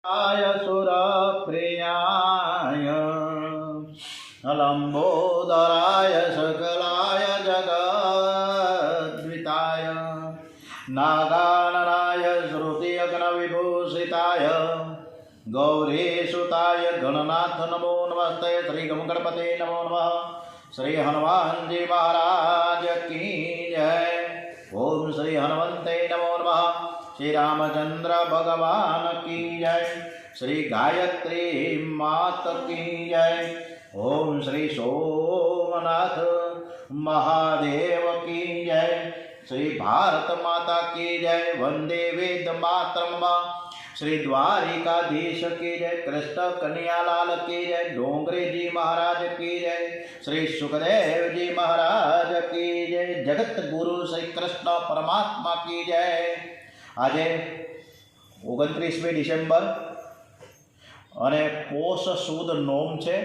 आय सुरप्रियाय लंबोदराय सकलाय जगद्विताय नागाननाय श्रुतियज्ञविभूषिताय गौरीसुताय गणनाथ नमो नमस्ते। श्री गणपते नमो नमः। श्री हनुमान जी महाराज की जय। ओम श्री हनुमंते नमो नमः। श्री रामचंद्र भगवान की जय। श्री गायत्री मात की जय। ओम श्री सोमनाथ महादेव की जय। श्री भारत माता की जय। वंदे वेद मातरम। श्री द्वारिकाधीश की जय। कृष्ण कन्हैयालाल की जय। डोंगरे जी महाराज की जय। श्री सुखदेव जी महाराज की जय। जगत गुरु श्री कृष्ण परमात्मा की जय। આજે 29મી ડિસેમ્બર અને પોષ સુદ નોમ છે।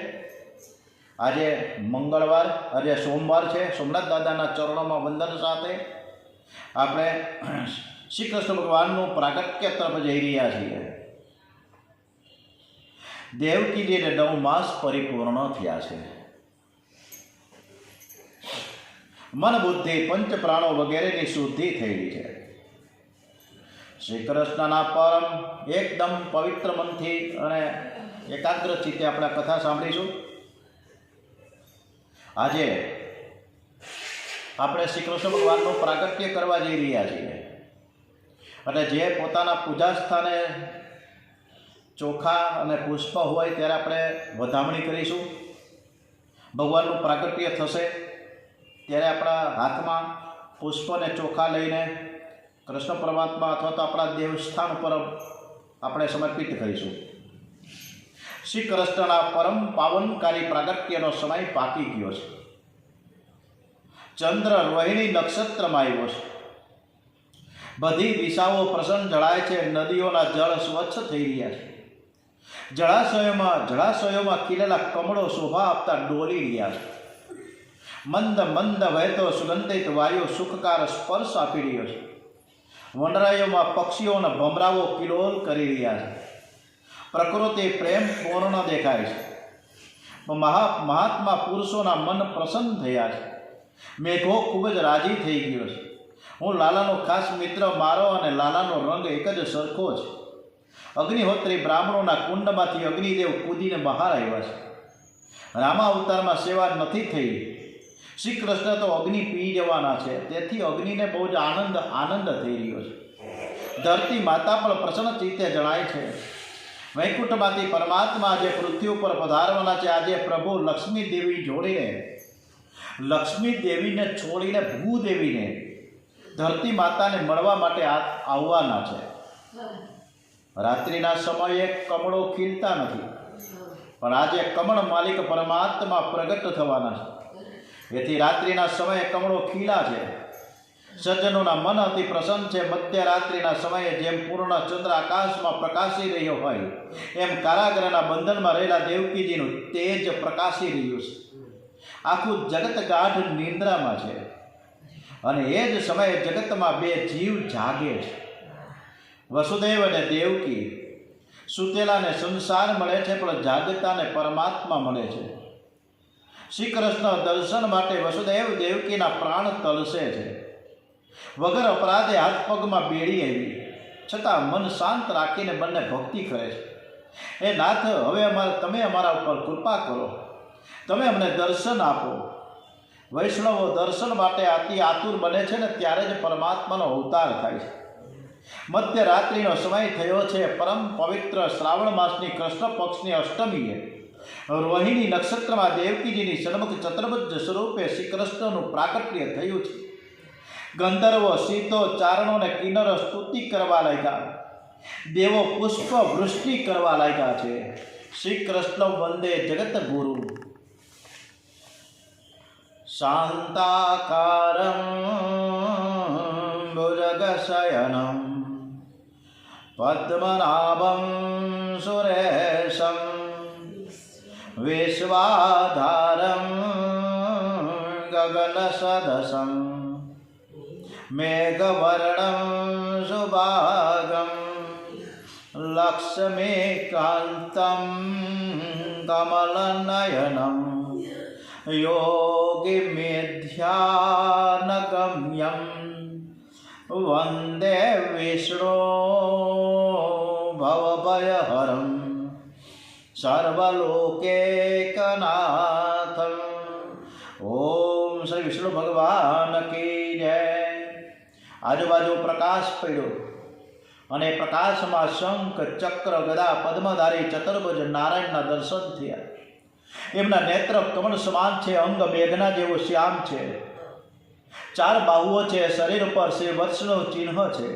આજે મંગળવાર, આજે સોમવાર છે। સોમનાથ દાદાના ચરણોમાં વંદન સાથે આપણે શ્રી કૃષ્ણ ભગવાનનું પ્રાગટ્ય તરફ જઈ રહ્યા છીએ। દેવકીજીને 9 માસ પરિપૂર્ણ થયા છે। મન બુદ્ધિ પંચ પ્રાણો વગેરેની શુદ્ધિ થયેલી છે। શ્રી કૃષ્ણના પરમ એકદમ પવિત્ર મનથી અને એકાગ્ર ચિત્તે આપણે કથા સાંભળીશું। આજે આપણે શ્રી કૃષ્ણ ભગવાનનું પ્રાગટ્ય કરવા જઈ રહ્યા છીએ અને જે પોતાના પૂજા સ્થાને ચોખા અને પુષ્પ હોય ત્યારે આપણે વધામણી કરીશું। ભગવાનનું પ્રાગટ્ય થશે ત્યારે આપણા હાથમાં પુષ્પ અને ચોખા લઈને કૃષ્ણ પરમાત્મા અથવા તો આપણા દેવસ્થાન પર આપણે સમર્પિત કરીશું। શ્રી કૃષ્ણના પરમ પાવનકારી પ્રાગટ્યનો સમય પાકી ગયો છે। ચંદ્ર રોહિણી નક્ષત્રમાં આવ્યો છે। બધી દિશાઓ પ્રસન્ન જળાય છે। નદીઓના જળ સ્વચ્છ થઈ રહ્યા છે। જળાશયોમાં ખીલેલા કમળો શોભા આપતા ડોલી રહ્યા છે। મંદ મંદ વહેતો સુગંધિત વાયુ સુખકાર સ્પર્શ આપી રહ્યો છે। વનરાયોમાં પક્ષીઓના ભમરાઓ કિલોલ કરી રહ્યા છે। પ્રકૃતિ પ્રેમ પૂર્ણ દેખાય છે। મહાત્મા પુરુષોના મન પ્રસન્ન થયા છે। મેઘો ખૂબ જ રાજી થઈ ગયો છે। હું લાલાનો ખાસ મિત્ર, મારો અને લાલાનો રંગ એક જ સરખો છે। અગ્નિહોત્રી બ્રાહ્મણોના કુંડમાંથી અગ્નિદેવ કૂદીને બહાર આવ્યા છે। રામા અવતારમાં સેવા નથી થઈ। શ્રી કૃષ્ણ તો અગ્નિ પી જવાના છે, તેથી અગ્નિને બહુ જ આનંદ થઈ રહ્યો છે। ધરતી માતા પણ પ્રસન્ન ચિત્તે જણાય છે। વૈકુંઠમાંથી પરમાત્મા આજે પૃથ્વી ઉપર પધારવાના છે। આજે પ્રભુ લક્ષ્મી દેવીને છોડીને ભૂદેવીને ધરતી માતાને મળવા માટે આવવાના છે। રાત્રિના સમયે કમળો ખીલતા નથી, પણ આજે કમળ માલિક પરમાત્મા પ્રગટ થવાના છે। એથી રાત્રિના સમયે કમળો ખીલા છે। સજ્જનોના મન અતિ પ્રસન્ન છે। મધ્યરાત્રિના સમયે જેમ પૂર્ણ ચંદ્ર આકાશમાં પ્રકાશી રહ્યો હોય એમ કારાગરના બંધનમાં રહેલા દેવકીજીનું તેજ પ્રકાશી રહ્યું છે। આખું જગત ગાઢ નિંદ્રામાં છે અને એ જ સમયે જગતમાં બે જીવ જાગે છે। વસુદેવ અને દેવકી સુતેલાને સંસાર મળે છે, પણ જાગતાને પરમાત્મા મળે છે। શ્રી કૃષ્ણ દર્શન માટે વસુદેવ દેવકીના પ્રાણ તલસે છે। વગર અપરાધે હાથ પગમાં બેડી આવી, છતાં મન શાંત રાખીને બંને ભક્તિ કરે છે। એ નાથ, હવે તમે અમારા ઉપર કૃપા કરો, તમે અમને દર્શન આપો। વૈષ્ણવો દર્શન માટે અતિ આતુર બને છે ને ત્યારે જ પરમાત્માનો અવતાર થાય છે। મધ્યરાત્રિનો સમય થયો છે। પરમ પવિત્ર શ્રાવણ માસની કૃષ્ણ પક્ષની અષ્ટમીએ રોહિણી નક્ષત્રમાં દેવકીજીની સન્મુખ ચતુર્ભુજ સ્વરૂપે શ્રી કૃષ્ણનું પ્રાગટ્ય થયું છે। ગંધર્વો સીતો ચારણોને કિન્નર સ્તુતિ કરવા લાગ્યા। દેવો પુષ્પ વૃષ્ટિ કરવા લાગ્યા છે। શ્રી કૃષ્ણ વંદે જગત ગુરુ। શાંતાકારં ભુજગશયનં પદ્મનાભં સુરેશં વિશ્વાધારં ગગનસદસં મેઘવર્ણં શુભાગં લક્ષ લક્ષ્મીકાન્तं કમલનયનં યોગિમેધ્યાનગમ્યં વંદે વિષ્ણુ ભવભયહરં સર્વલોકૈકનાથં. ઓમ શ્રી વિષ્ણુ ભગવાન કી જય. આજુબાજુ પ્રકાશ પડ્યો અને પ્રકાશમાં શંખ, ચક્ર, ગદા, પદ્મધારી ચતુર્ભુજ નારાયણના દર્શન થયા. એમના નેત્ર કમળ સમાન છે, અંગ મેઘના જેવો શ્યામ છે, 4 બાહુઓ છે, શરીર ઉપર શ્રીવત્સનું ચિહ્ન છે,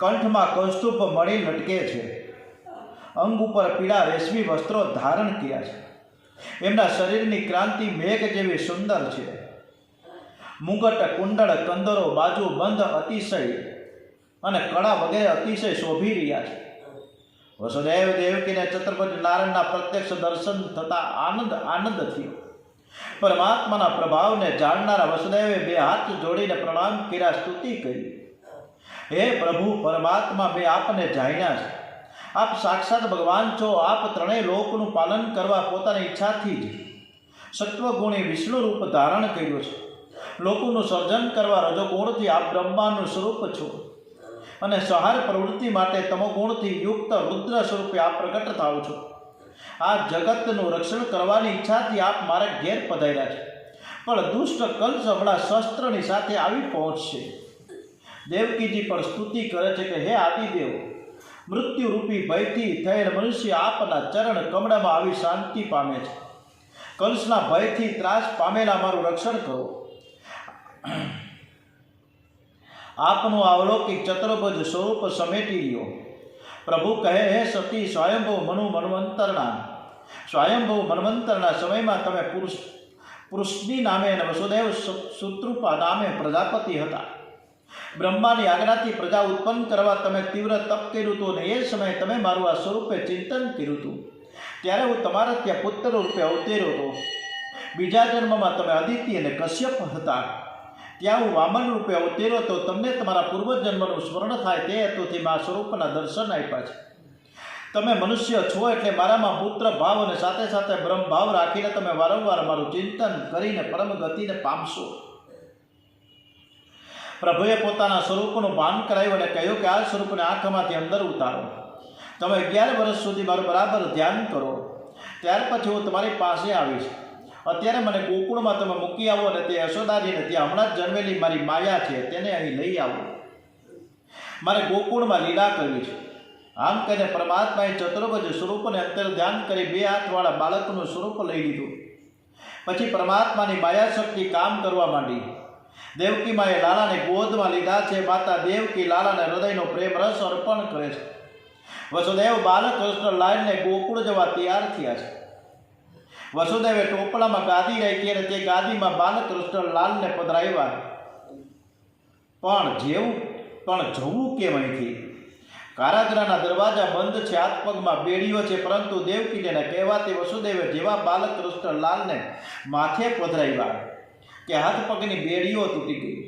કંઠમાં કૌસ્તુભ મણી લટકે છે, અંગ ઉપર પીળા રેશમી વસ્ત્રો ધારણ કર્યા છે. એમના શરીરની ક્રાંતિ મેઘ જેવી સુંદર છે. મુગટ, કુંડળ, કંદરો, બાજુ બંધ અતિશય અને કળા વગેરે અતિશય શોભી રહ્યા છે. વસુદેવ દેવકીને ચતુર્ભુજ નારાયણના પ્રત્યક્ષ દર્શન થતા આનંદ થયો. પરમાત્માના પ્રભાવને જાણનારા વસુદેવે 2 હાથ જોડીને પ્રણામ કર્યા, સ્તુતિ કરી. હે પ્રભુ પરમાત્મા, મેં આપને જાણ્યા છે. આપ સાક્ષાત ભગવાન છો. આપ ત્રણેય લોકનું પાલન કરવા પોતાની ઈચ્છાથી જ સત્વગુણી વિષ્ણુ રૂપ ધારણ કર્યું છે. લોકોનું સર્જન કરવા રજોગુણથી આપ બ્રહ્માંડનું સ્વરૂપ છો અને સંહાર પ્રવૃત્તિ માટે તમોગુણથી યુક્ત રુદ્ર સ્વરૂપે આપ પ્રગટ થાઓ છો. આ જગતનું રક્ષણ કરવાની ઈચ્છાથી આપ મારા ઘેર પધાર્યા છે, પણ દુષ્ટ કંસ હમણાં શસ્ત્રની સાથે આવી પહોંચશે. દેવકીજી પણ સ્તુતિ કરે છે કે હે આદિદેવ, મૃત્યુરૂપી ભયથી થયેલ મનુષ્ય આપના ચરણ કમળમાં આવી શાંતિ પામે છે. કંસના ભયથી ત્રાસ પામેલા મારું રક્ષણ કરો. આપનું અવલૌકિક ચતુર્ભુજ સ્વરૂપ સમેટી લ્યો. પ્રભુ કહે, હે સતી, સ્વયંભૂ મન્વંતરના સમયમાં તમે પુરુષની નામે અને વસુદેવ સુતૃપા નામે પ્રજાપતિ હતા. બ્રહ્માની આજ્ઞાથી પ્રજા ઉત્પન્ન કરવા તમે તીવ્ર તપ કર્યું હતું અને એ સમયે તમે મારું આ સ્વરૂપે ચિંતન કર્યું હતું. ત્યારે હું તમારા ત્યાં પુત્ર રૂપે અવતર્યો હતો. બીજા જન્મમાં તમે અદિતિ અને કશ્યપ હતા. ત્યાં હું વામન રૂપે અવતર્યો હતો. તમને તમારા પૂર્વજન્મનું સ્મરણ થાય તે હેતુથી મા સ્વરૂપના દર્શન આપ્યા છે. તમે મનુષ્ય છો એટલે મારામાં પુત્ર ભાવ અને સાથે સાથે બ્રહ્મ ભાવ રાખીને તમે વારંવાર મારું ચિંતન કરીને પરમ ગતિને પામશો. પ્રભુએ પોતાના સ્વરૂપનું ભાન કરાવ્યું અને કહ્યું કે આ સ્વરૂપને આંખમાંથી અંદર ઉતારો. તમે 11 વર્ષ સુધી મારું બરાબર ધ્યાન કરો, ત્યાર પછી હું તમારી પાસે આવીશ. અત્યારે મને ગોકુળમાં તમે મૂકી આવો અને તે યશોદાજીને ત્યાં હમણાં જ જન્મેલી મારી માયા છે તેને અહીં લઈ આવો. મારે ગોકુળમાં લીલા કરવી છે. આમ કહીને પરમાત્માએ ચતુર્ભુજ સ્વરૂપને અંતર ધ્યાન કરી 2 હાથવાળા બાળકનું સ્વરૂપ લઈ લીધું. પછી પરમાત્માની માયા શક્તિ કામ કરવા માંડી. દેવકી માએ લાલાને ગોદમાં લીધા છે. માતા દેવકી લાલાને હૃદયનો પ્રેમ રસ અર્પણ કરે છે. વસુદેવ બાલકૃષ્ણ લાલને ગોકુળ જવા તૈયાર થયા છે. વસુદેવે ટોપલામાં ગાદી રાખી અને તે ગાદીમાં બાલકૃષ્ણ લાલને પધરાવ્યા. પણ જવું કેમ અહીંથી? કારાગૃહના દરવાજા બંધ છે, હાથ પગમાં બેડીઓ છે, પરંતુ દેવકીને કહેવાથી વસુદેવે જેવા બાલકૃષ્ણ લાલને માથે પધરાવ્યા કે હાથ પગની બેડીઓ તૂટી ગઈ.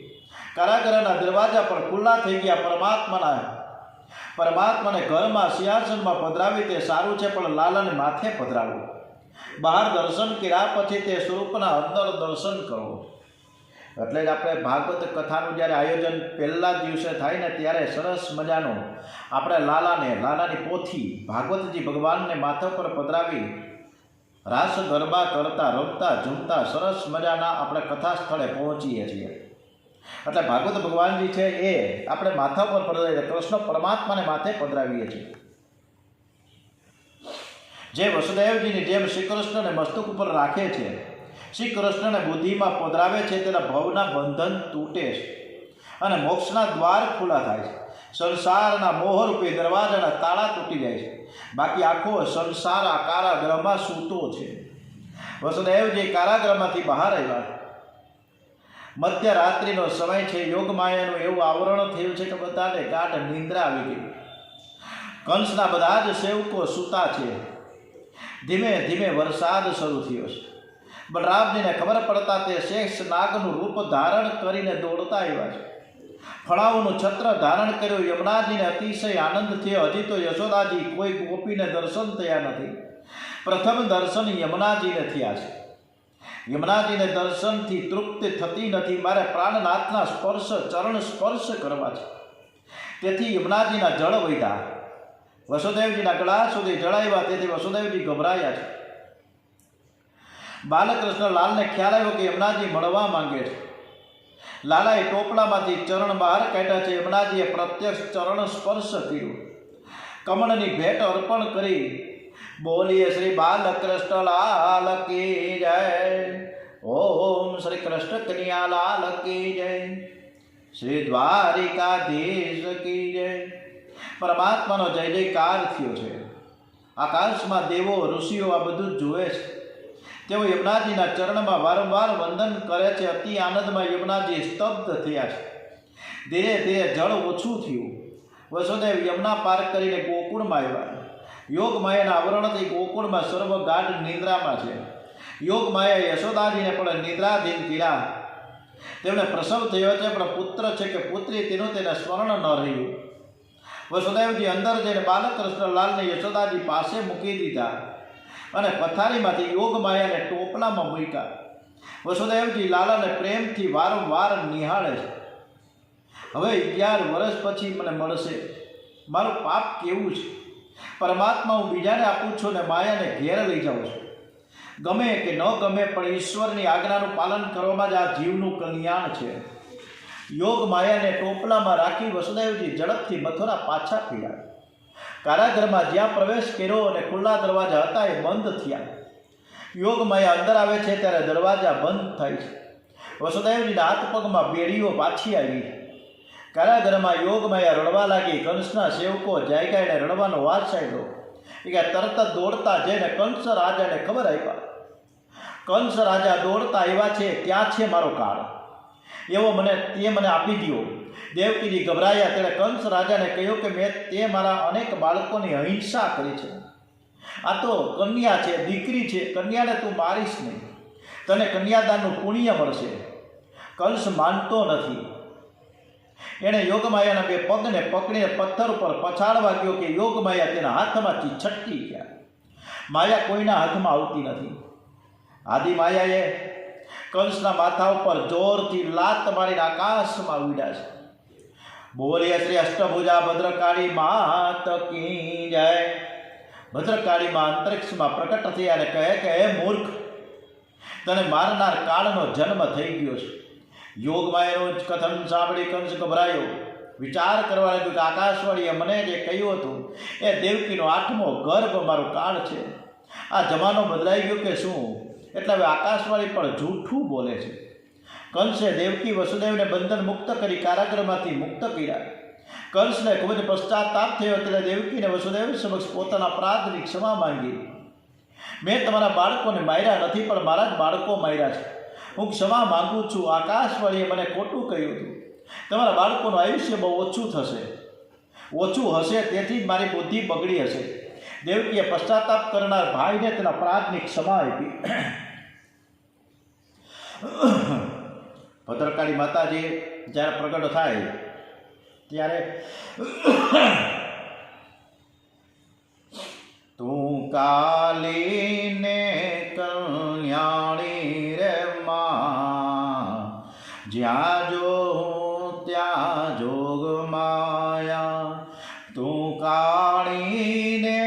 કારાગૃહના દરવાજા પણ ખુલ્લા થઈ ગયા. પરમાત્માને ઘરમાં સિંહાસનમાં પધરાવી તે સારું છે, પણ લાલાને માથે પધરાવું. બહાર દર્શન કર્યા પછી તે સ્વરૂપના અંદર દર્શન કરો. એટલે જ આપણે ભાગવત કથાનું જ્યારે આયોજન પહેલા દિવસે થાય ને ત્યારે સરસ મજાનું આપણે લાલાની પોથી ભાગવતજી ભગવાનને માથા પર પધરાવી રાસ ગરબા કરતા રમતા ઝૂમતા સરસ મજાના આપણે કથા સ્થળે પહોંચીએ છીએ. એટલે ભાગવત ભગવાનજી છે એ આપણે માથા પર પધરાવીએ, કૃષ્ણ પરમાત્માને માથે પધરાવીએ છીએ. જે વસુદેવજીની જેમ શ્રી કૃષ્ણને મસ્તક ઉપર રાખે છે, શ્રી કૃષ્ણને બુદ્ધિમાં પધરાવે છે, તેના ભવના બંધન તૂટે છે અને મોક્ષના દ્વાર ખુલ્લા થાય છે. સંસારના મોહરૂપી દરવાજાના તાળા તૂટી જાય છે. બાકી આખો સંસાર આ કારાગૃહમાં સૂતો છે. વસુદેવજી કારાગૃહમાંથી બહાર આવ્યા. મધ્યરાત્રિનો સમય છે. યોગમાયાનું એવું આવરણ થયું છે કે બધાને ગાઢ નિંદ્રા આવી ગઈ. કંસના બધા જ સેવકો સૂતા છે. ધીમે ધીમે વરસાદ શરૂ થયો છે. બલરામજીને ખબર પડતા તે શેષ નાગનું રૂપ ધારણ કરીને દોડતા આવ્યા છે. ફળાઓનું છત્ર ધારણ કર્યું. યમુનાજીને અતિશય આનંદ થયો. હજી તો યશોદાજી કોઈ ગોપીને દર્શન થયા નથી. પ્રથમ દર્શન યમુનાજીને થયા છે. યમુનાજીને દર્શનથી તૃપ્તિ થતી નથી. મારે પ્રાણનાથના સ્પર્શ, ચરણ સ્પર્શ કરવા છે. તેથી યમુનાજીના જળ વહ્યા, વસુદેવજીના ગળા સુધી જળાવ્યા. તેથી વસુદેવજી ગભરાયા છે. બાલકૃષ્ણ લાલને ખ્યાલ આવ્યો કે યમુનાજી મળવા માંગે છે. લાલાએ ટોપલામાંથી ચરણ બહાર કાઢ્યા છે. યમુનાજીએ પ્રત્યક્ષ ચરણ સ્પર્શ કર્યો. કમળની ભેટ અર્પણ કરી. બોલીએ શ્રી બાલકૃષ્ણ લાલ કી જય. ઓમ શ્રી કૃષ્ણ કન્યા લાલ કી જય. શ્રી દ્વારિકાધીશ કી જય. પરમાત્માનો જય જયકાર થયો છે. આકાશમાં દેવો ઋષિઓ આ બધું જ જુએ છે. તેઓ યમુનાજીના ચરણમાં વારંવાર વંદન કરે છે. અતિ આનંદમાં યમુનાજી સ્તબ્ધ થયા છે. ધીરે ધીરે જળ ઓછું થયું. વસુદેવ યમુના પાર કરીને ગોકુળમાં આવ્યા. યોગ માયાના આવરણથી ગોકુળમાં સર્વ ગાઢ નિદ્રામાં છે. યોગ માયા યશોદાજીને પણ નિદ્રાધીન કર્યા. તેમને પ્રસવ થયો છે, પણ પુત્ર છે કે પુત્રી તેનું તેને સ્મરણ ન રહ્યું. વસુદેવજી અંદર જઈને બાલકૃષ્ણ લાલને યશોદાજી પાસે મૂકી દીધા અને પથારીમાંથી યોગ માયાને ટોપલામાં મૂક્યા. વસુદેવજી લાલાને પ્રેમથી વારંવાર નિહાળે છે. હવે 11 વર્ષ પછી મને મળશે. મારું પાપ કેવું છે? પરમાત્મા હું બીજાને આપું છું ને માયાને ઘેર લઈ જાઉં છું. ગમે કે ન ગમે, પણ ઈશ્વરની આજ્ઞાનું પાલન કરવામાં જ આ જીવનું કલ્યાણ છે. યોગ માયાને ટોપલામાં રાખી વસુદેવજી ઝડપથી મથુરા પાછા ફર્યા. કારાગૃહમાં જ્યાં પ્રવેશ કર્યો અને ખુલ્લા દરવાજા હતા એ બંધ થયા. યોગ માયા અંદર આવે છે ત્યારે દરવાજા બંધ થાય છે. વસુદેવજીના હાથ પગમાં બેડીઓ પાછી આવી. કારાગૃહમાં યોગ માયા રડવા લાગી. કંસના સેવકો જાગ્યા એને રડવાનો વાસ સાંભળ્યો. કે તરત જ દોડતા જઈને કંસ રાજાને ખબર આપ્યા. કંસ રાજા દોડતા આવ્યા છે, ક્યાં છે મારો કાળ? એવો મને આપી દો. દેવકીજી ગભરાયા. તેણે કંસ રાજાને કહ્યું કે મેં તે મારા અનેક બાળકોની અહિંસા કરી છે. આ તો કન્યા છે, દીકરી છે. કન્યાને તું મારીશ નહીં. તને કન્યાદાનનું પુણ્ય મળશે. કંસ માનતો નથી. એણે યોગમાયાના બે પગને પકડીને પથ્થર ઉપર પછાડવા ગયો કે યોગમાયા તેના હાથમાંથી છટકી ગયા. માયા કોઈના હાથમાં આવતી નથી. આદિ માયાએ કંસના માથા ઉપર જોરથી લાત મારીને આકાશમાં ઉડ્યા છે. બોલીએ શ્રી અષ્ટભુજા ભદ્રકાળી માત કી જય. ભદ્રકાળી માં અંતરિક્ષમાં પ્રકટ થયા અને કહે કે હે મૂર્ખ, તને મારનાર કાળનો જન્મ થઈ ગયો છે. યોગમાયાનું જ કથન સાંભળી કંસ ગભરાયો. વિચાર કરવા લાગ્યો કે આકાશવાળીએ મને જે કહ્યું હતું એ દેવકીનો 8મો ગર્ભ મારો કાળ છે. આ જમાનો બદલાઈ ગયો કે શું? એટલે હવે આકાશવાળી પણ જૂઠું બોલે છે. કંસે દેવકી વસુદેવને બંધન મુક્ત કરી કારાગૃહમાંથી મુક્ત કર્યા. કંસને ખૂબ જ પશ્ચાતાપ થયો. એટલે દેવકીને વસુદેવ સમક્ષ પોતાના અપરાધની ક્ષમા માંગી. મેં તમારા બાળકોને માર્યા નથી, પણ મારા જ બાળકો માર્યા છે. હું ક્ષમા માગું છું. આકાશવાળીએ મને ખોટું કહ્યું હતું. તમારા બાળકોનું આયુષ્ય બહુ ઓછું હશે, તેથી જ મારી બુદ્ધિ બગડી હશે. દેવકીએ પશ્ચાતાપ કરનાર ભાઈને તેના અપરાધની ક્ષમા આપી. ભદ્રકાળી માતાજી જ્યારે પ્રગટ થાય ત્યારે તું કાલીને કલ્યાણી રે માં, જ્યાં જો ત્યાં જોગ માયા. તું કાળીને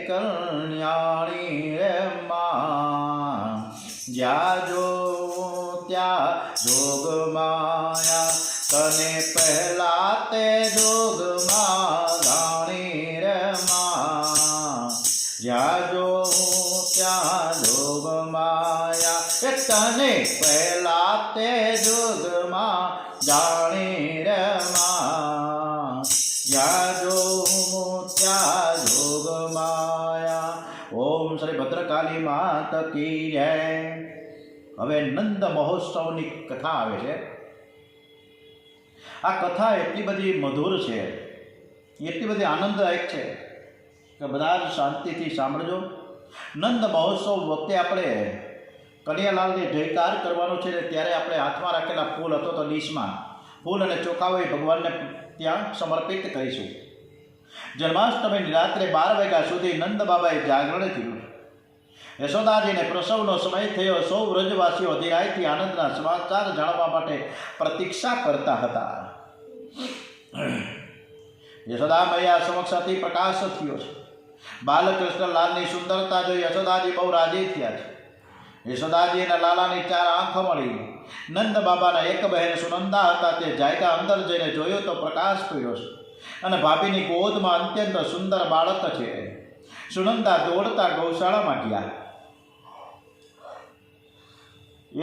કલ્યાણી રે માં, જ્યાં જો ત્યાં જોગ માયા. તને પહેલા તે જોગમાં જાણી રે માં, જ્યાં જો ત્યાં જોગ માયા. તને પહેલા તે જોગમાં જાણી રે માં, જ્યાં જો ત્યાં જોગ માયા. ઓમ શ્રી ભદ્રકાળી માત કી જય. હવે નંદ મહોત્સવની કથા આવે છે. આ કથા એટલી બધી મધુર છે, એટલી બધી આનંદદાયક છે કે બધા જ શાંતિથી સાંભળજો. નંદ મહોત્સવ વખતે આપણે કનૈયાલાલને જયકાર કરવાનો છે. ત્યારે આપણે હાથમાં રાખેલા ફૂલ અથવા તો ડીશમાં ફૂલ અને ચોખાઓ ભગવાનને ત્યાં સમર્પિત કરીશું. જન્માષ્ટમીની રાત્રે 12 વાગ્યા સુધી નંદ બાબાએ જાગરણ થયું. યશોદાજીને પ્રસવનો સમય થયો. સૌ વ્રજવાસીઓ અધિરાયથી આનંદના સમાચાર જાણવા માટે પ્રતીક્ષા કરતા હતા. યશોદા મૈયા સમક્ષ અતિ પ્રકાશ થયો છે. બાલકૃષ્ણ લાલની સુંદરતા જોઈ યશોદાજી બહુ રાજી થયા છે. યશોદાજી અને લાલાની 4 આંખો મળી. નંદ બાબાના એક બહેન સુનંદા હતા. તે જાયકા અંદર જઈને જોયું તો પ્રકાશ પડ્યો છે અને ભાભીની ગોદમાં અત્યંત સુંદર બાળક છે. સુનંદા દોડતા ગૌશાળામાં ગયા.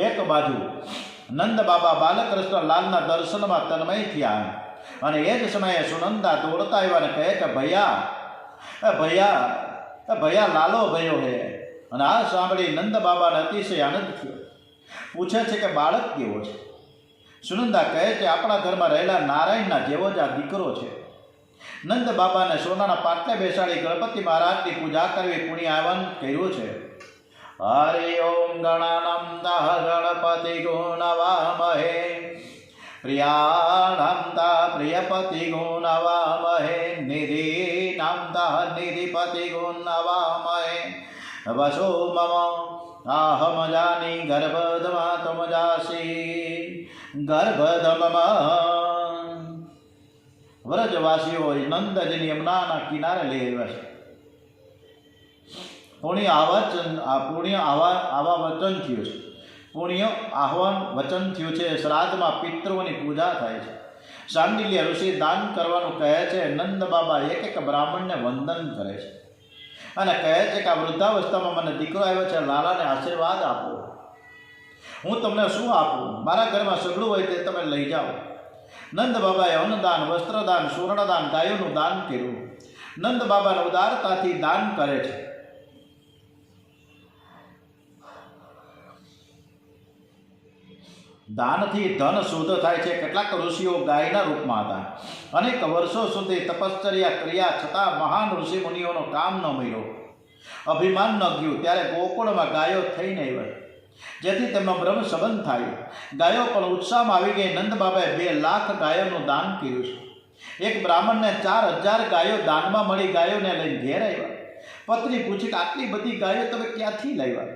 એક બાજુ નંદ બાબા બાલકૃષ્ણ લાલના દર્શનમાં તન્મય થયા અને એ જ સમયે સુનંદા દોડતા આવ્યા અને કહે કે ભૈયા ભૈયા ભૈયા લાલો ભયો હે. અને આ સાંભળી નંદ બાબાને અતિશય આનંદ થયો. પૂછે છે કે બાળક કેવો છે? સુનંદા કહે છે આપણા ઘરમાં રહેલા નારાયણના જેવો જ આ દીકરો છે. નંદ બાબાને સોનાના પાટલે બેસાડી ગણપતિ મહારાજની પૂજા કરવી પુણ્ય આહવાન કર્યું છે. હરિ ઓમ ગણાનંદઃ ગણપતિ ગુણવામહે પ્રિયાનંદઃ પ્રિયપતિ ગુણવામહે નિધિનંદઃ નિધિપતિ ગુણવામહે વસો મમ आहम जानी गर्भधमा तुम जासी गर्भधम. વ્રજવાસીઓ નંદજીની યમુનાના કિનારે લઈ આવ્યા છે. પુણ્ય આવા વચન થયું છે. પુણ્ય આહવાન વચન થયું છે. શ્રાદ્ધમાં પિતૃઓની પૂજા થાય છે. શાંડિલ્ય ઋષિ દાન કરવાનું કહે છે. નંદ બાબા એક બ્રાહ્મણને વંદન કરે છે અને કહે છે કે આ વૃદ્ધાવસ્થામાં મને દીકરો આવ્યો છે, લાલાને આશીર્વાદ આપો. હું તમને શું આપું? મારા ઘરમાં સગડું હોય તે તમે લઈ જાઓ. નંદ બાબાએ અન્નદાન, વસ્ત્રદાન, સુવર્ણદાન, ગાયોનું દાન કર્યું. નંદ બાબાને ઉદારતાથી દાન કરે છે. દાનથી ધન શુદ્ધ થાય છે. કેટલાક ઋષિઓ ગાયના રૂપમાં હતા. અનેક વર્ષો સુધી તપશ્ચર્યા કર્યા છતાં મહાન ઋષિ મુનિઓનો કામ ન મળ્યો, અભિમાન ન ગયું. ત્યારે ગોકુળમાં ગાયો થઈને આવ્યા, જેથી તેમનો બ્રહ્મ સંબંધ થાય. ગાયો પણ ઉત્સાહમાં આવી ગઈ. નંદ બાબાએ 2 લાખ ગાયોનું દાન કર્યું છે. એક બ્રાહ્મણને 4000 ગાયો દાનમાં મળી. ગાયોને લઈને ઘેર આવ્યા. પત્ની પૂછી કે આટલી બધી ગાયો તમે ક્યાંથી લાવ્યા?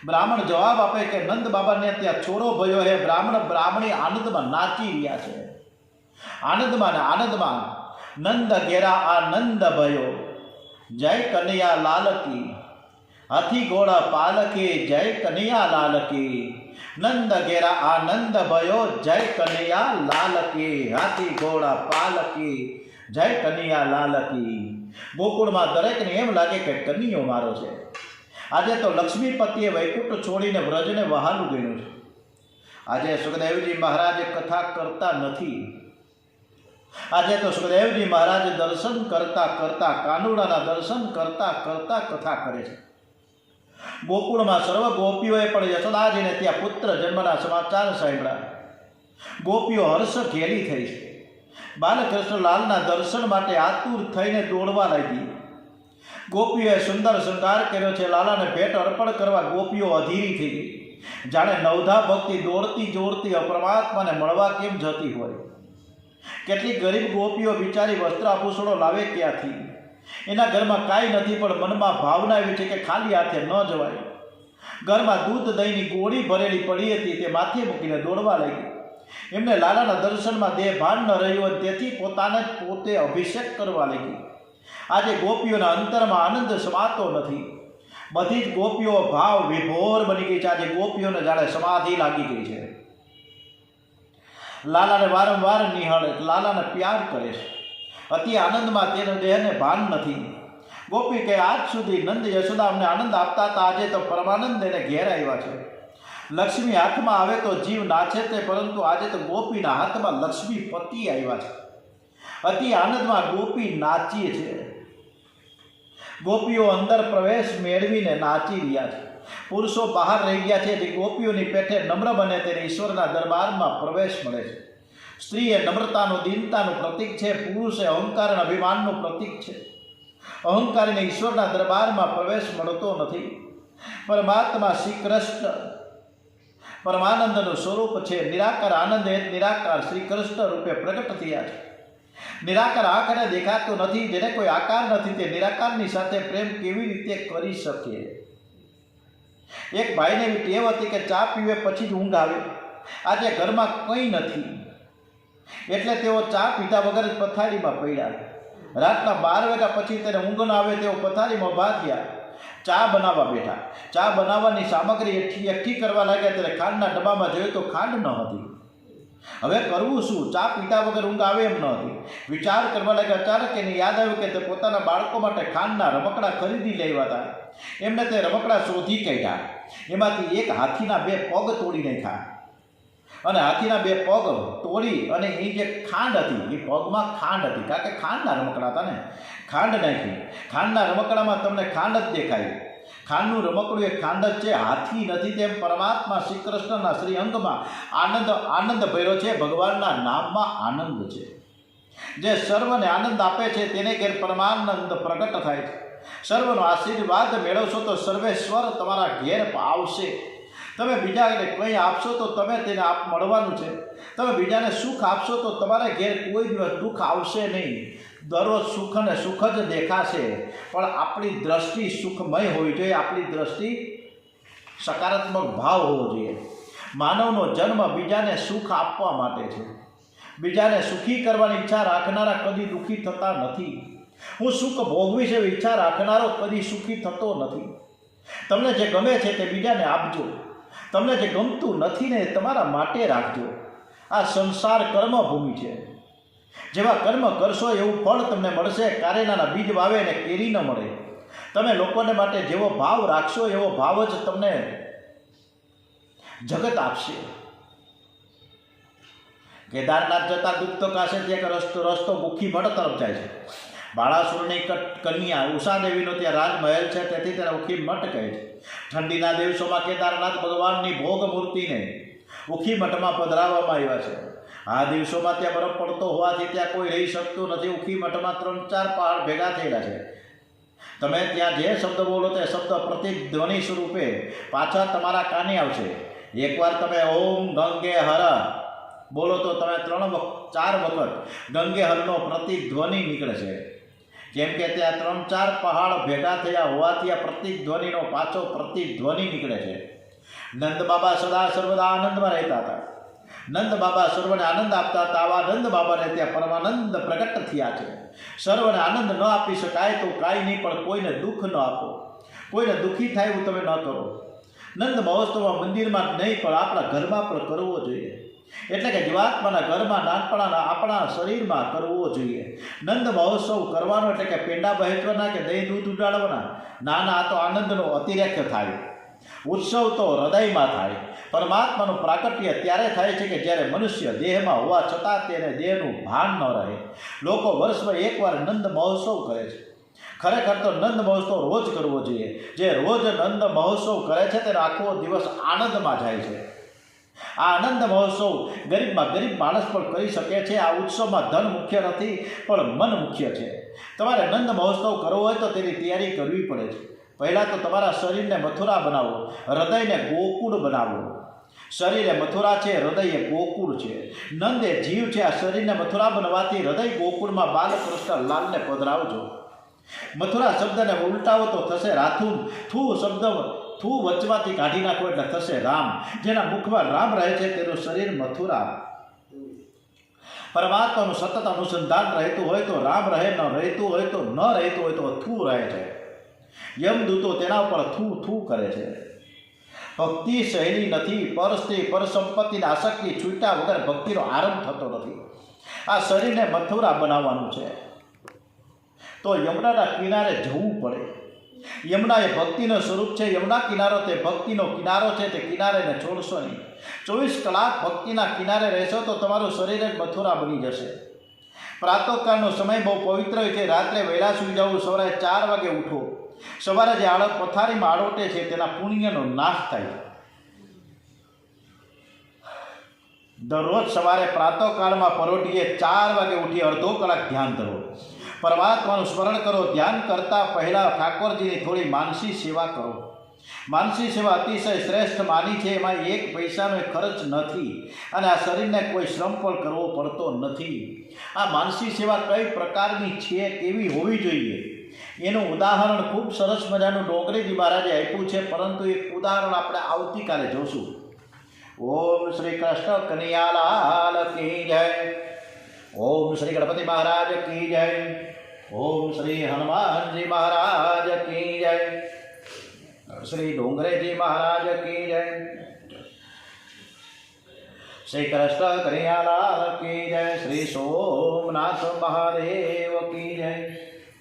બ્રાહ્મણ જવાબ આપે કે નંદ બાબાને ત્યાં છોરો ભયો હે. બ્રાહ્મણી આનંદમાં નાચી રહ્યા છે. આનંદમાં નંદ ઘેરા આનંદ ભયો. જય કનૈયા લાલ કી. હાથી ઘોડા પાલકી. જય કનૈયા લાલ કી. નંદ ઘેરા આનંદ ભયો. જય કનૈયા લાલ કી. હાથી ઘોડા પાલકી. જય કનૈયા લાલ કી. ગોકુળમાં દરેકને એમ લાગે કે કનૈયો મારો છે. આજે તો લક્ષ્મીપતિએ વૈકુંઠ છોડીને વ્રજને વહાલું ગણ્યું છે. આજે સુખદેવજી મહારાજ કથા કરતા નથી. આજે તો સુખદેવજી મહારાજ દર્શન કરતા કરતા, કાનુડાના દર્શન કરતા કરતા કથા કરે છે. ગોકુળમાં સર્વ ગોપીઓએ પણ યશોદાજીને ત્યાં પુત્ર જન્મના સમાચાર સાંભળ્યા. ગોપીઓ હર્ષ ઘેરી થઈ છે. બાલકૃષ્ણ લાલના દર્શન માટે આતુર થઈને દોડવા લાગી. ગોપીઓએ સુંદર શૃંગાર કર્યો છે. લાલાને ભેટ અર્પણ કરવા ગોપીઓ અધીરી થઈ ગઈ. જાણે નવધા ભક્તિ દોડતી જોડતી અપરમાત્માને મળવા કેમ જતી હોય. કેટલીક ગરીબ ગોપીઓ બિચારી વસ્ત્ર આભૂષણો લાવે ક્યાંથી? એના ઘરમાં કાંઈ નથી, પણ મનમાં ભાવના એવી છે કે ખાલી હાથે ન જવાય. ઘરમાં દૂધ દહીંની ગોળી ભરેલી પડી હતી, તે માથે મૂકીને દોડવા લાગી. એમને લાલાના દર્શનમાં દેહ ભાન ન રહ્યું, તેથી પોતાને પોતે અભિષેક કરવા લાગી. આજે ગોપીઓના અંતરમાં આનંદ સમાતો નથી. બધી જ ગોપીઓ ભાવ વિભોર બની ગઈ છે. આજે ગોપીઓને જાણે સમાધિ લાગી ગઈ છે. લાલાને વારંવાર નિહાળે, લાલાને પ્યાર કરે છે. અતિ આનંદમાં તેનો દેહને ભાન નથી. ગોપી કે આજ સુધી નંદ યશોદા અમને આનંદ આપતા હતા, આજે તો પરમાનંદ એને ઘેર આવ્યા છે. લક્ષ્મી હાથમાં આવે તો જીવ નાચે તે, પરંતુ આજે તો ગોપીના હાથમાં લક્ષ્મીપતિ આવ્યા છે. અતિ આનંદમાં ગોપી નાચીએ છે. ગોપીઓ અંદર પ્રવેશ મેળવીને નાચી રહ્યા છે. પુરુષો બહાર રહી ગયા છે. જે ગોપીઓની પેઠે નમ્ર બને તેને ઈશ્વરના દરબારમાં પ્રવેશ મળે છે. સ્ત્રી એ નમ્રતાનું, દીનતાનું પ્રતીક છે. પુરુષ એ અહંકાર અને અભિમાનનું પ્રતીક છે. અહંકારીને ઈશ્વરના દરબારમાં પ્રવેશ મળતો નથી. પરમાત્મા શ્રી કૃષ્ણ પરમાનંદનું સ્વરૂપ છે. નિરાકાર આનંદ એ નિરાકાર શ્રી કૃષ્ણ રૂપે પ્રગટ થયા છે. નિરાકાર આંખને દેખાતું નથી, જેને કોઈ આકાર નથી, તે નિરાકારની સાથે પ્રેમ કેવી રીતે કરી શકે? એક ભાઈને એવી ટેવ હતી કે ચા પીવે પછી જ ઊંઘ આવે. આજે ઘરમાં કંઈ નથી એટલે તેઓ ચા પીધા વગર જ પથારીમાં પડ્યા. રાતના 12 વાગ્યા પછી તેને ઊંઘ ન આવે તેઓ પથારીમાં ભાગ્યા. ચા બનાવવા બેઠા. ચા બનાવવાની સામગ્રી એકઠી કરવા લાગ્યા ત્યારે ખાંડના ડબ્બામાં જોયું તો ખાંડ ન હતી. હવે કરવું શું? ચા પીતા વગર ઊંઘ આવે એમ ન હતી. વિચાર કરવા લાગ્યા. અચાનક એને યાદ આવ્યું કે તે પોતાના બાળકો માટે ખાંડના રમકડા ખરીદી લેવા હતા. એમને તે રમકડા શોધી કાઢ્યા. એમાંથી એક હાથીના 2 પગ તોડી નાખ્યા અને હાથીના 2 પગ તોડી અને એ જે ખાંડ હતી એ પગમાં ખાંડ હતી, કારણ કે ખાંડના રમકડા હતા ને. ખાંડ નાખી. ખાંડના રમકડામાં તમને ખાંડ જ દેખાય. ખાંડનું રમકડું એ ખાંડ જ છે, હાથી નથી. તેમ પરમાત્મા શ્રી કૃષ્ણના શ્રી અંગમાં આનંદ ભર્યો છે. ભગવાનના નામમાં આનંદ છે. જે સર્વને આનંદ આપે છે તેને ઘેર પરમાનંદ પ્રગટ થાય છે. સર્વનો આશીર્વાદ મેળવશો તો સર્વેશ્વર તમારા ઘેર આવશે. તમે બીજાને કંઈ આપશો તો તમે તેને મળવાનું છે. તમે બીજાને સુખ આપશો તો તમારા ઘેર કોઈ દિવસ દુઃખ આવશે નહીં. દરરોજ સુખ અને સુખ જ દેખાશે, પણ આપણી દ્રષ્ટિ સુખમય હોવી જોઈએ. આપણી દ્રષ્ટિ સકારાત્મક ભાવ હોવો જોઈએ. માનવનો જન્મ બીજાને સુખ આપવા માટે છે. બીજાને સુખી કરવાની ઈચ્છા રાખનારા કદી દુઃખી થતા નથી. હું સુખ ભોગવીશ એવી ઈચ્છા રાખનારો કદી સુખી થતો નથી. તમને જે ગમે છે તે બીજાને આપજો. તમને જે ગમતું નથી ને તમારા માટે રાખજો. આ સંસાર કર્મભૂમિ છે. જેવા કર્મ કરશો એવું ફળ તમને મળશે. કારેલાના બીજ વાવે ને કેરી ન મળે. તમે લોકોને માટે જેવો ભાવ રાખશો એવો ભાવ જ તમને જગત આપશે. કેદારનાથ જતા દુઃખ કાશેથી એક રસ્તો મુખી મઠ તરફ જાય છે. બાળાસુરની કન્યા ઉષા દેવીનો ત્યાં રાજમહેલ છે, તેથી તેને ઉખી મઠ કહે છે. ઠંડીના દિવસોમાં કેદારનાથ ભગવાનની ભોગ મૂર્તિને ઉખી મઠમાં પધરાવવામાં આવ્યા છે. આ દિવસોમાં ત્યાં બરફ પડતો હોવાથી ત્યાં કોઈ રહી શકતું નથી. ઉખી મઠમાં 3-4 પહાડ ભેગા થયેલા છે. તમે ત્યાં જે શબ્દ બોલો તે શબ્દ પ્રતિધ્વનિ સ્વરૂપે પાછા તમારા કાને આવશે. એકવાર તમે ઓમ ગંગે હર બોલો તો તમે 3-4 વખત ગંગે હરનો પ્રતિધ્વનિ નીકળે છે. કેમ કે ત્યાં 3-4 પહાડ ભેગા થયા હોવાથી આ પ્રતિધ્વનિનો પાછો પ્રતિધ્વનિ નીકળે છે. નંદ બાબા સદા સર્વદા આનંદમાં રહેતા હતા. નંદ બાબા સર્વને આનંદ આપતા હતા. આવા નંદ બાબાને ત્યાં પરમાનંદ પ્રગટ થયા છે. સર્વને આનંદ ન આપી શકાય તો કાંઈ નહીં, પણ કોઈને દુઃખ ન આપો. કોઈને દુઃખી થાય એવું તમે ન કરો. નંદ મહોત્સવમાં મંદિરમાં નહીં પણ આપણા ઘરમાં પણ કરવો જોઈએ. એટલે કે જીવાત્માના ઘરમાં નાનપણાના આપણા શરીરમાં કરવો જોઈએ. નંદ મહોત્સવ કરવાનો એટલે કે પેંડા વહેંચવાના કે દહીં દૂધ ઉડાડવાના. ના, આ તો આનંદનો અતિરેક થાય. ઉત્સવ તો હૃદયમાં થાય. પરમાત્માનું પ્રાકટ્ય ત્યારે થાય છે કે જ્યારે મનુષ્ય દેહમાં હોવા છતાં તેને દેહનું ભાન ન રહે. લોકો વર્ષમાં એકવાર નંદ મહોત્સવ કરે છે. ખરેખર તો નંદ મહોત્સવ રોજ કરવો જોઈએ. જે રોજ નંદ મહોત્સવ કરે છે તેને આખો દિવસ આનંદમાં જાય છે. આ આનંદ મહોત્સવ ગરીબમાં ગરીબ માણસ પણ કરી શકે છે. આ ઉત્સવમાં ધન મુખ્ય નથી પણ મન મુખ્ય છે. તમારે નંદ મહોત્સવ કરવો હોય તો તેની તૈયારી કરવી પડે છે. પહેલાં તો તમારા શરીરને મથુરા બનાવો, હૃદયને ગોકુળ બનાવો. શરીર એ મથુરા છે, હૃદય એ ગોકુળ છે. નંદ એ જીવ છે. આ શરીરને મથુરા બનવાથી હૃદય ગોકુળમાં બાલકૃષ્ણ લાલને પધરાવજો. મથુરા શબ્દને ઉલટાવો તો થશે રાથુન. થૂ શબ્દ થૂ વચવાથી કાઢી નાખો એટલે થશે રામ. જેના મુખમાં રામ રહે છે તેનું શરીર મથુરા. પરમાત્માનું સતત અનુસંધાન રહેતું હોય તો રામ રહે, ન રહેતું હોય તો થૂ રહે છે. યમદૂતો તેના ઉપર થૂ કરે છે. ભક્તિ સહેલી નથી. પર સ્ત્રી પર સંપત્તિની આસક્તિ છૂટ્યા વગર ભક્તિનો આરંભ થતો નથી. આ શરીરને મથુરા બનાવવાનું છે તો યમુનાના કિનારે જવું પડે. યમુના એ ભક્તિનું સ્વરૂપ છે. યમુના કિનારો તે ભક્તિનો કિનારો છે. તે કિનારેને છોડશો નહીં. 24 કલાક ભક્તિના કિનારે રહેશો તો તમારું શરીર જ મથુરા બની જશે. પ્રાતઃકાળનો સમય બહુ પવિત્ર હોય છે. રાત્રે વહેલા સૂઈ જવું, સવારે 4 વાગે ઉઠો. સવારે જે પથારીમાં આડોટે છે તેના પુણ્યનો નાશ થાય. દરરોજ સવારે પ્રાતઃકાળમાં પરોઢીએ 4 વાગે ઉઠી અડધો કલાક ધ્યાન ધરો. પરમાત્માનું સ્મરણ કરો. ધ્યાન કરતાં પહેલાં ઠાકોરજીની થોડી માનસી સેવા કરો. માનસી સેવા અતિશય શ્રેષ્ઠ માની છે. એમાં એક પૈસાનો ખર્ચ નથી અને આ શરીરને કોઈ શ્રમ પણ કરવો પડતો નથી. આ માનસી સેવા કઈ પ્રકારની છે, કેવી હોવી જોઈએ, એનું ઉદાહરણ ખૂબ સરસ મજાનું ડોંગરેજી મહારાજે આપ્યું છે, પરંતુ એક ઉદાહરણ આપણે આવતીકાલે જોશું. ઓમ શ્રી કૃષ્ણ કનૈયાલાલ કી જય. ઓમ શ્રી ગણપતિ મહારાજ કી જય. ઓમ શ્રી હનુમાનજી મહારાજ કી જય. શ્રી ડોંગરેજી મહારાજ કી જય. શ્રી કૃષ્ણ કનૈયાલાલ કી જય. શ્રી સોમનાથ મહાદેવ કી જય.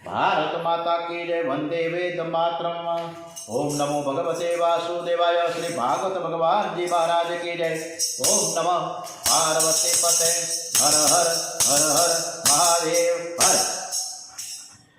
ભારત માતા કી જય. વંદે વેદ માતરમ. ઓમ નમો ભગવતે વાસુદેવાય. શ્રી ભાગવત ભગવાનજી મહારાજ કી જય. ઓમ નમઃ પાર્વતી પતે. હર હર હર હર મહાદેવ હર.